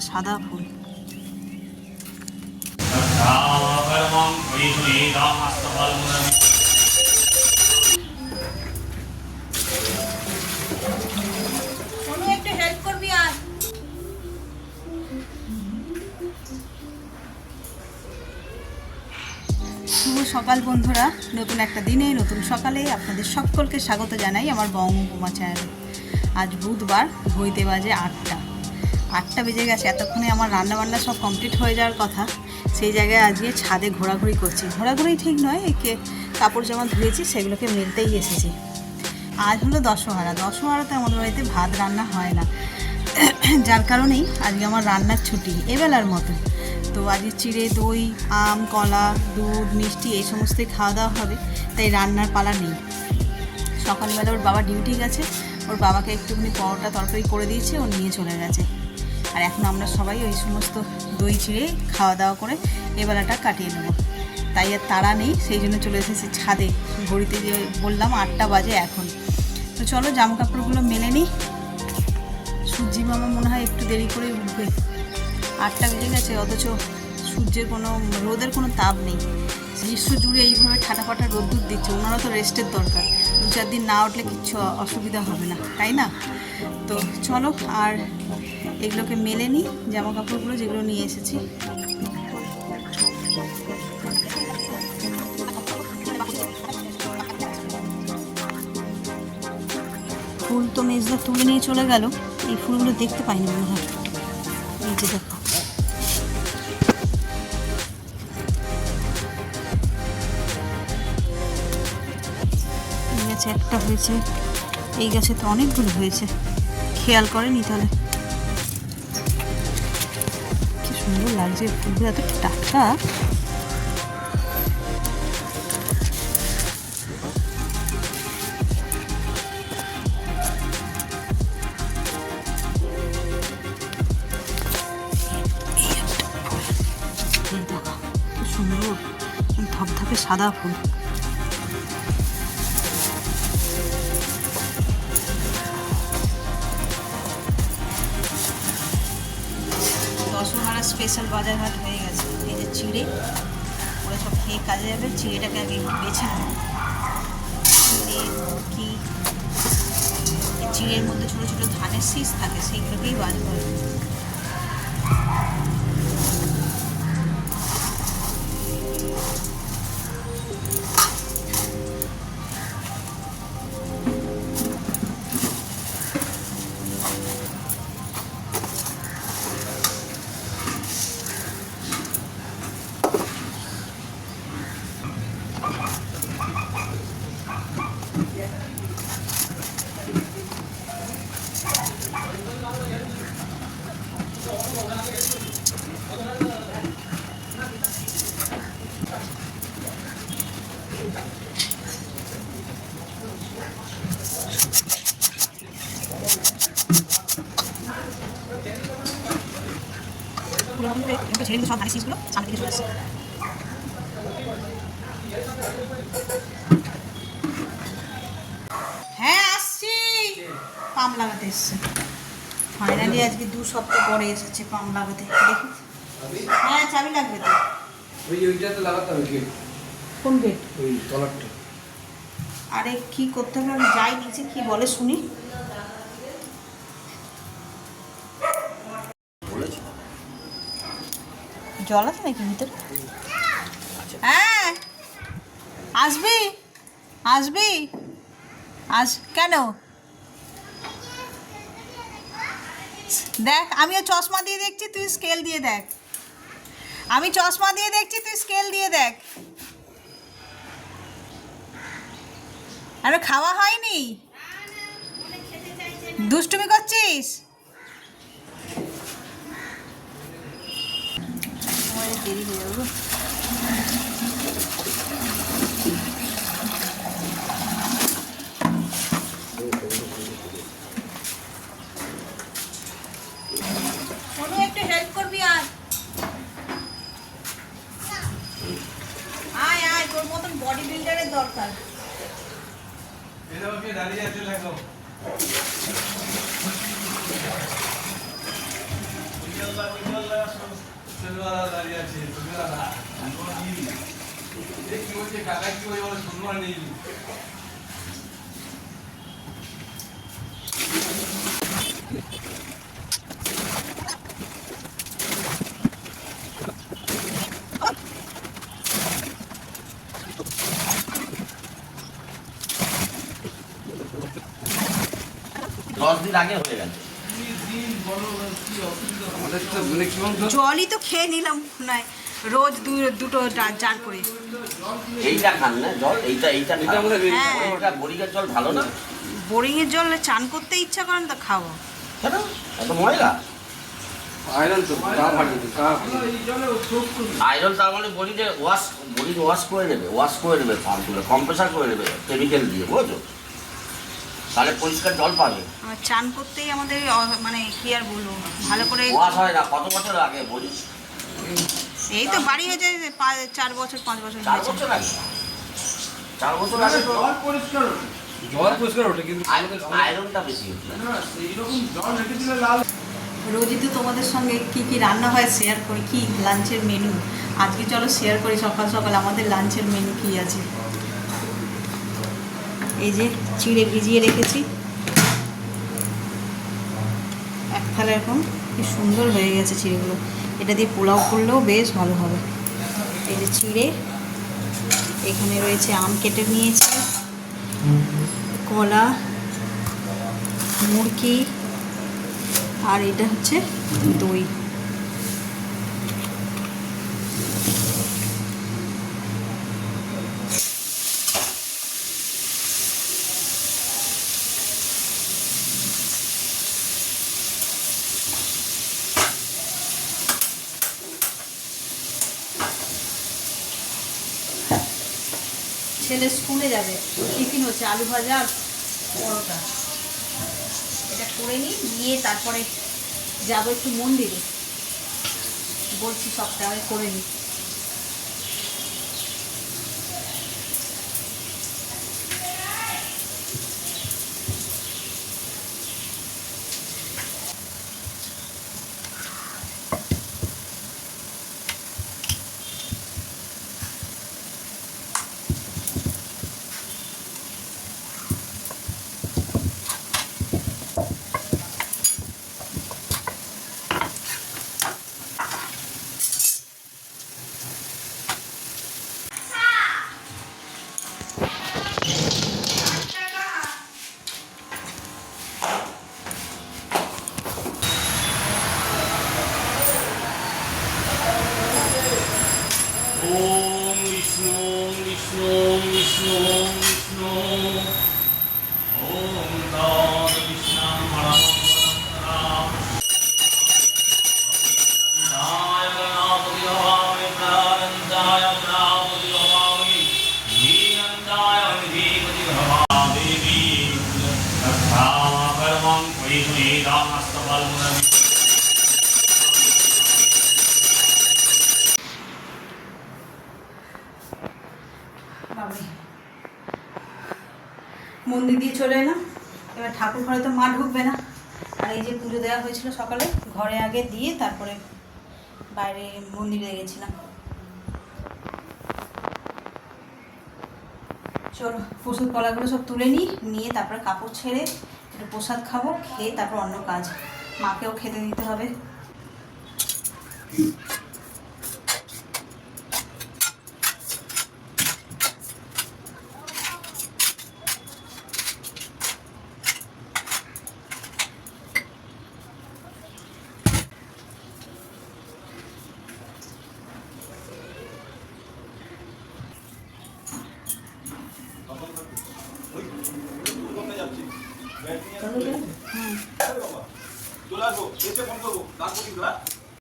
সাদা ফুল। একটু হেল্প করবি আর শুভ সকাল বন্ধুরা, নতুন একটা দিনে নতুন সকালে আপনাদের সকলকে স্বাগত জানাই আমার বঙ্গোপমা চ্যানেলে। আজ বুধবার, ঘড়িতে বাজে 8টা বেজে গেছে। এতক্ষণে আমার রান্নাবান্না সব কমপ্লিট হয়ে যাওয়ার কথা। সেই জায়গায় আজকে ছাদে ঘোরাঘুরি করছি। ঘোরাঘুরি ঠিক নয়, একে কাপড় জামা ধুয়েছি, সেগুলোকে মেলতেই এসেছি। আজ হলো দশহরাতে আমাদের বাড়িতে ভাত রান্না হয় না, যার কারণেই আজকে আমার রান্নার ছুটি এবেলার মতো। তো আজকে চিড়ে, দই, আম, কলা, দুধ, মিষ্টি এই সমস্তই খাওয়া দাওয়া হবে, তাই রান্নার পালা নেই। সকালবেলা ওর বাবা ডিউটি গেছে, ওর বাবাকে একটুখানি পরোটা তরকারি করে দিয়েছে, ও নিয়ে চলে গেছে। আর এখন আমরা সবাই ওই সমস্ত দই চিড়ে খাওয়া দাওয়া করে এবেলাটা কাটিয়ে নেব। তাই আর তাড়া নেই, সেই জন্য চলে এসেছি ছাদে। ঘড়িতে যে বললাম 8টা বাজে এখন। তো চলো জামা কাপড়গুলো মেলে নিই। সূর্যি মামা মনে হয় একটু দেরি করে উঠবে। 8টা বেজে গেছে, অথচ সূর্যের রোদের কোনো তাপ নেই। গ্রীষ্ম জুড়ে এইভাবে ঠাটাফাটা রোদ্দুর দিচ্ছে। ওনারা তো রেস্টের দরকার, 2-4 দিন না উঠলে কিচ্ছু অসুবিধা হবে না, তাই না? তো চলো আর এগুলোকে মেলে নিই, জামা কাপড়গুলো যেগুলো নিয়ে এসেছি। ফুল তো মেজদা তুলে নিয়ে চলে গেল, এই ফুলগুলো দেখতে পাইনি মনে হয়। এই যে দেখো, এই গাছে একটা হয়েছে, এই গাছে তো অনেকগুলো হয়েছে, খেয়াল করেনি তাহলে। কি সুন্দর লাগছে ফুলগুলো, এত টাটকা। সুন্দর ধপধপে সাদা ফুল। দশহরা স্পেশাল বাজার হাট হয়ে গেছে। এই যে চিড়ে, ওরা সব খেয়ে কাজে যাবে। চিড়েটাকে আগে বেছে নেব। চিড়ে কি চিড়ের মধ্যে ছোটো ছোটো ধানের শীষ থাকে, সেইগুলোকেই বাজবো। ছেড়ে সব ধানের শীষগুলো সামনে দিকে চলে আসছে। হ্যাঁ আসছি, পাম লাগাতে এসছে। ফাইনালি আজকে 2 সপ্তাহ পরে এসেছে পাম লাগাতে। দেখি, হ্যাঁ চাবি লাগবে তো। ওইটাতে লাগাতে হবে গেট। কোন গেট? ওই তলারটা। আরে কি করতে হবে, আমি যাই নিচে, কি বলে শুনি। জল আছে নাকি ভিতরে? হ্যাঁ আসবি আসবি কেন? দেখ, আমিও চশমা দিয়ে দেখছি, তুই স্কেল দিয়ে দেখ। আমি চশমা দিয়ে দেখছি, তুই স্কেল দিয়ে দেখ। আরে খাওয়া হয়নি, দুষ্টুমি করছিস? দেরি হয়ে যাবো। একটু হেল্প করবি আর আয় আয়, তোর মতন বডি বিল্ডারের দরকার। দাঁড়িয়ে আছে, দিন আগে হয়ে গেছে। আমাদের তো মানে কি বলতো, জলই তো খেয়ে নিলাম নয়, রোজ দুটো জার করে। এইটা খান না জল, এইটা এটা খান। আমরা হ্যাঁ। ওটা বোরিংয়ের জল ভালো না? বোরিংয়ের জল চান করতে ইচ্ছা করেন তো খাবো। কেন এত ময়লা? আয়রন তো গা ফাটিয়ে দিই, গা আয়রন তার মানে বডিতে ওয়াশ করে নেবে পাম্পগুলো কম্প্রেসার করে নেবে কেমিক্যাল দিয়ে, বুঝছো? তাহলে পরিষ্কার জল পাবে। আমার চান করতেই আমাদের মানে কি আর বলবো, ভালো করে। ওয়াশ হয় না কত বছর আগে বলি? এই তো বাড়ি হয়েছে 4 বছর 5 বছর 4 হয়েছে। বছর আগে। 4 বছর আগে তো জল পরিষ্কার ওঠে, কিন্তু আমাদের আয়রনটা বেশি হচ্ছে। এইরকম জল রেখে দিলে লাল। রোজই তো তোমাদের সঙ্গে কি কি রান্না হয় শেয়ার করি, কি লাঞ্চের মেনু। আজকে চলো শেয়ার করি সকাল সকাল আমাদের লাঞ্চের মেনু কি আছে। এই যে চিড়ে ভিজিয়ে রেখেছি এক থালা, এরকম কি সুন্দর হয়ে গেছে চিড়েগুলো। এটা দিয়ে পোলাও করলেও বেশ ভালো হবে। এই যে চিড়ে, এখানে রয়েছে আম কেটে নিয়েছি, কলা, মুরগি, আর এটা হচ্ছে দই। ছেলে স্কুলে যাবে, টিফিন হচ্ছে আলু ভাজা আর পরোটা। এটা করে নিয়ে তারপরে যাবো একটু মন্দিরে, বলছি সবটা আমি করে নিই। ওম বিষ্ণু বিষ্ণু বিষ্ণু বিষ্ণু ওম তৎ বিষ্ণু মহামন্ত্রম নায় গণপতি হবামি প্রাণন্তায় গণপতি হবামি ধীরন্তায় ধীপতি হবামি দেবী তথামা পরমং পরিশুনি দামস্তবলমুনি। মন্দির দিয়ে চলে এলাম, এবার ঠাকুর ঘরে তো মা ঢুকবে না। আর এই যে পুজো দেওয়া হয়েছিল সকালে, ঘরে আগে দিয়ে তারপরে বাইরে মন্দিরে গেছিলাম। চলো প্রসাদ কলাগুলো সব তুলে নিয়ে তারপরে কাপড় ছেড়ে একটু প্রসাদ খাবো, খেয়ে তারপর অন্য কাজ, মাকেও খেতে দিতে হবে। হুম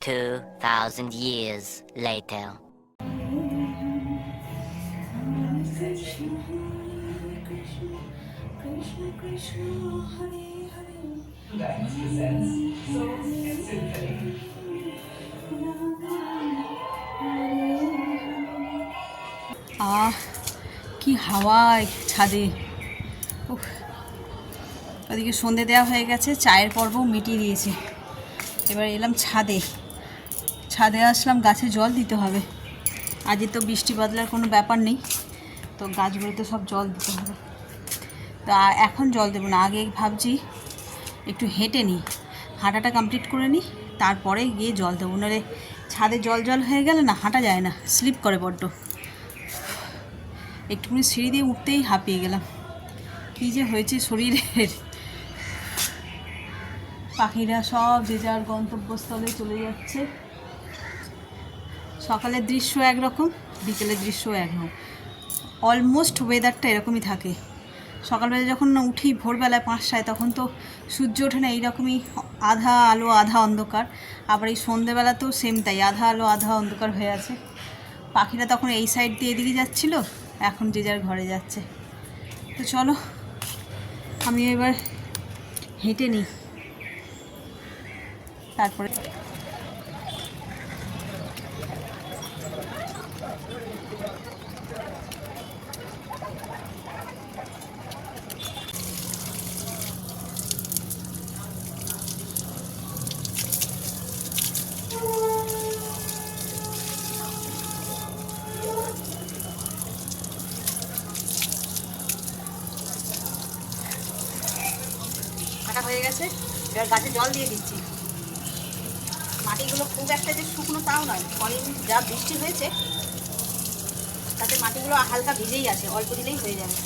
2000 years later. আহ কি হাওয়া ছাদে। উফ, ওদিকে সন্ধে দেওয়া হয়ে গেছে, চায়ের পর্ব মিটিয়ে দিয়েছে। এবার এলাম ছাদে। ছাদে আসলাম, গাছে জল দিতে হবে। আজকে তো বৃষ্টি বাদলার কোনো ব্যাপার নেই, তো গাছগুলোতে সব জল দিতে হবে। তো এখন জল দেবো না, আগে ভাবছি একটু হেঁটে নিই, হাঁটাটা কমপ্লিট করে নিই, তারপরে গিয়ে জল দেবো। নাহলে ছাদে জল জল হয়ে গেলে না হাঁটা যায় না, স্লিপ করে বড্ড। একটুখানি সিঁড়ি দিয়ে উঠতেই হাঁপিয়ে গেলাম, কী যে হয়েছে শরীরের। পাখিরা সব যে যার গন্তব্যস্থলে চলে যাচ্ছে। সকালের দৃশ্য একরকম, বিকেলের দৃশ্য একরকম। অলমোস্ট ওয়েদারটা এরকমই থাকে। সকালবেলা যখন উঠি ভোরবেলায় 5টায়, তখন তো সূর্য ওঠে না, এইরকমই আধা আলো আধা অন্ধকার। আবার এই সন্ধেবেলাতেও সেম তাই, আধা আলো আধা অন্ধকার হয়ে আছে। পাখিরা তখন এই সাইড দিয়ে এদিকে যাচ্ছিল, এখন যে যার ঘরে যাচ্ছে। তো চলো আমি এবার হেঁটে নিই, তারপরে কাটা হয়ে গেছে। এবার গাছে জল দিয়ে দিচ্ছি। মাটিগুলো খুব একটা যে শুকনো তাও নয়, কদিন যা বৃষ্টি হয়েছে তাতে মাটিগুলো হালকা ভিজেই আছে, অল্প দিলেই হয়ে যাবে।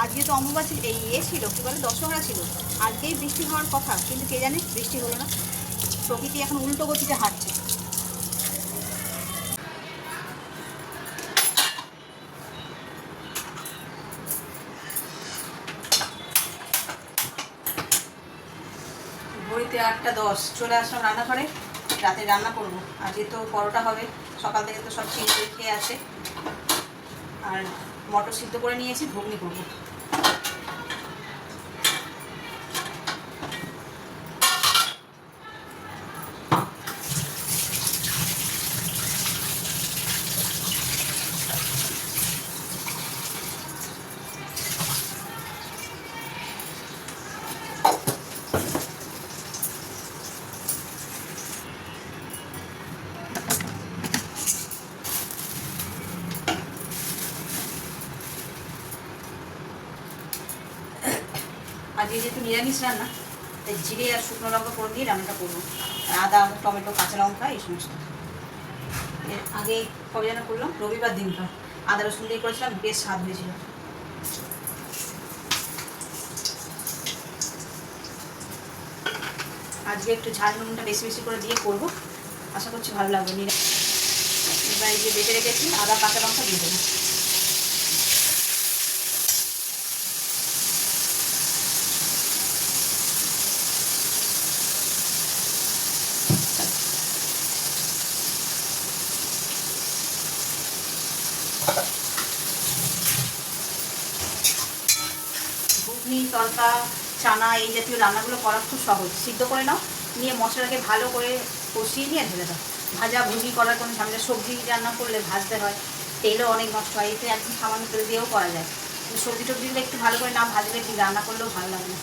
আজকে তো অমাবস্যা এই ছিল, কী বলে, দশহরা ছিল। আজকেই বৃষ্টি হওয়ার কথা, কিন্তু কে জানে বৃষ্টি হলো না। প্রকৃতি এখন উল্টো গতিতে হাঁটছে। ঘড়িতে 8টা 10, চলে আসলাম রান্নাঘরে। রাতে রান্না করবো। আজকে তো পরোটা হবে, সকাল থেকে তো সব চিংড়ি খেয়ে আছে। আর মটর সিদ্ধ করে নিয়েছি, ঘুগনি করবো। আজকে যেহেতু নিরামিষ রান্না, তাই জিরে আর শুকনো লঙ্কা করে দিয়ে রান্নাটা করবো। আর আদা, টমেটো, কাঁচা লঙ্কা এই সমস্ত। এর আগে কবে যেন করলাম, রবিবার দিনটা আদা রসুন দিয়ে করেছিলাম, বেশ স্বাদ হয়েছিল। আজকে একটু ঝাল নুনটা বেশি বেশি করে দিয়ে করবো, আশা করছি ভালো লাগবে। এবার এই যে বেটে রেখেছি আদা কাঁচা লঙ্কা দিয়ে দেবো। ঘুগনি, তড়কা, চানা এই জাতীয় রান্নাগুলো করা খুব সহজ। সিদ্ধ করে নাও, নিয়ে মশলাটাকে ভালো করে কষিয়ে নিয়ে ঢেলে দাও। ভাজা ভুজি করার কোনো ঝামেলা। সবজি রান্না করলে ভাজতে হয়, তেলও অনেক নষ্ট হয়, এতে একদম সামান্য তেল দিয়েও করা যায়। কিন্তু সবজি টবজিগুলো একটু ভালো করে না ভাজলে ঠিক রান্না করলেও ভালো লাগে না।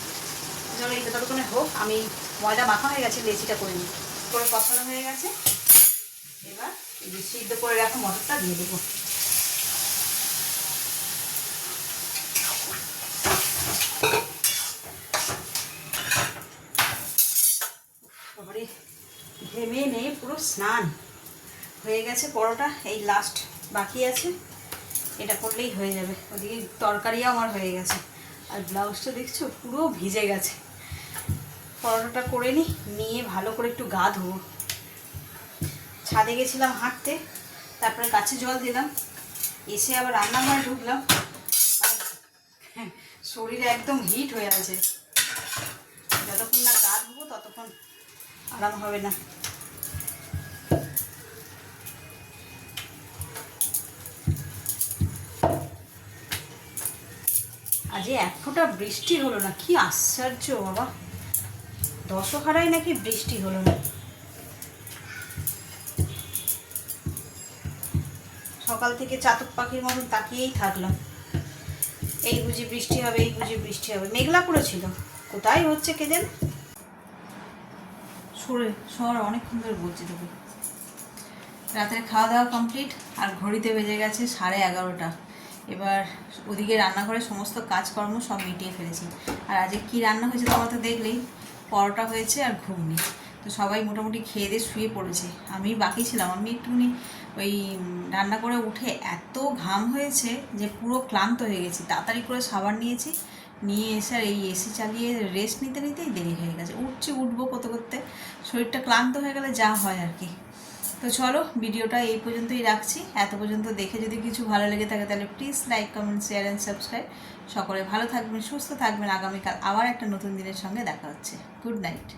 চলো এই ততক্ষণে হোক, আমি ময়দা মাখা হয়ে গেছে, লেচিটা করে নিই। করে কষানো হয়ে গেছে, এবার এই যে সিদ্ধ করে রাখা মটরটা দিয়ে দেবো। তারপরে ঘেমে নিয়ে পুরো স্নান হয়ে গেছে। পরোটা এই লাস্ট বাকি আছে, এটা করলেই হয়ে যাবে। ওদিকে তরকারিও আমার হয়ে গেছে। আর ব্লাউজটা দেখছো পুরো ভিজে গেছে। পরোটাটা করে নিয়ে ভালো করে একটু গা ধোবো। ছাদে গেছিলাম হাঁটতে, তারপরে গাছে জল দিলাম, এসে আবার রান্নাঘরে ঢুকলাম। শরীরে একদম হিট হয়ে আছে। যতক্ষণ না গা ধোবো ততক্ষণ আরাম হবে না। আজ এক ফোঁটা বৃষ্টি হলো না, কি আশ্চর্য বাবা। দশহারায় নাকি বৃষ্টি হলো না। সকাল থেকে চাতক পাখির মতন তাকিয়েই থাকলাম, এই বুঝি বৃষ্টি হবে, এই বুঝি বৃষ্টি হবে। মেঘলা করেছিল, কোথায় হচ্ছে কে জানে। সরে সর অনেকক্ষণ ধরে বলছি তোকে। রাতের খাওয়া দাওয়া কমপ্লিট, আর ঘড়িতে বেজে গেছে 11:30। এবার ওদিকে রান্নাঘরে সমস্ত কাজকর্ম সব মিটিয়ে ফেলেছি। আর আজকে কী রান্না হয়েছে তোমরা তো দেখলেই, পরোটা হয়েছে আর ঘুগনি। তো সবাই মোটামুটি খেয়ে দিয়ে শুয়ে পড়েছে, আমি বাকি ছিলাম। আমি একটুখানি ওই রান্না করে উঠে এত ঘাম হয়েছে যে পুরো ক্লান্ত হয়ে গেছি। তাড়াতাড়ি করে সাবান নিয়েছি, নিয়ে এসে আর এই এসি চালিয়ে রেস্ট নিতে নিতেই দেরি হয়ে গেছে। উঠবো করতে করতে শরীরটা ক্লান্ত হয়ে গেলে যা হয় আর কি। তো চলো ভিডিওটা এই পর্যন্তই রাখছি। এত পর্যন্ত দেখে যদি কিছু ভালো লেগে থাকে তাহলে please like, comment, share and subscribe. সকলে ভালো থাকবেন, সুস্থ থাকবেন। আগামীকাল আবার একটা নতুন দিনের সঙ্গে দেখা হচ্ছে। Good night.